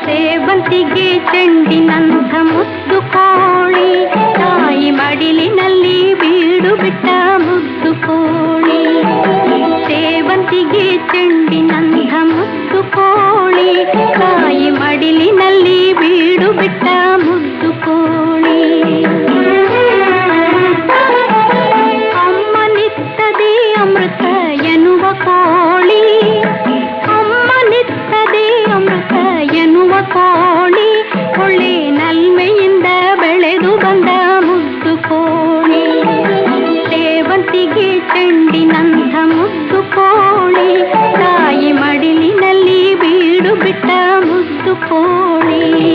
ಸೇವಂತಿಗೆ ಚೆಂಡಿನಂಥ ಮುದ್ದು ಕೋಳಿ, ತಾಯಿ ಮಡಿಲಿನಲ್ಲಿ ಬೀಡು ಬಿಟ್ಟ ಮುದ್ದು ಕೋಳಿ. ಸೇವಂತಿಗೆ ಚೆಂಡಿನಂಥ ಮುದ್ದು ಕೋಳಿ, ತಾಯಿ ಮಡಿಲಿನಲ್ಲಿ ಬೀಡು ಬಿಟ್ಟ ಮುದ್ದು ಕೋಳಿ. ಅಮ್ಮನಿತ್ತದೆ ಅಮೃತ ಎನ್ನುವ ಕೋಳಿ, ಅಮ್ಮನಿತ್ತದೆ ಅಮೃತ ಎನ್ನುವ ಕೋಳಿ, ಒಳ್ಳೆ ನಲ್ಮೆಯಿಂದ ಬೆಳೆದು ಬಂದ ಮುದ್ದು ಕೋಳಿ. ಸೇವಂತಿಗೆ ಚೆಂಡಿನಂಥ ಮುದ್ದು ಕೋಳಿ, ತಾಯಿ ಮಡಿಲಿನಲ್ಲಿ ಬೀಡು ಬಿಟ್ಟ ಮುದ್ದು ಕೋಳಿ.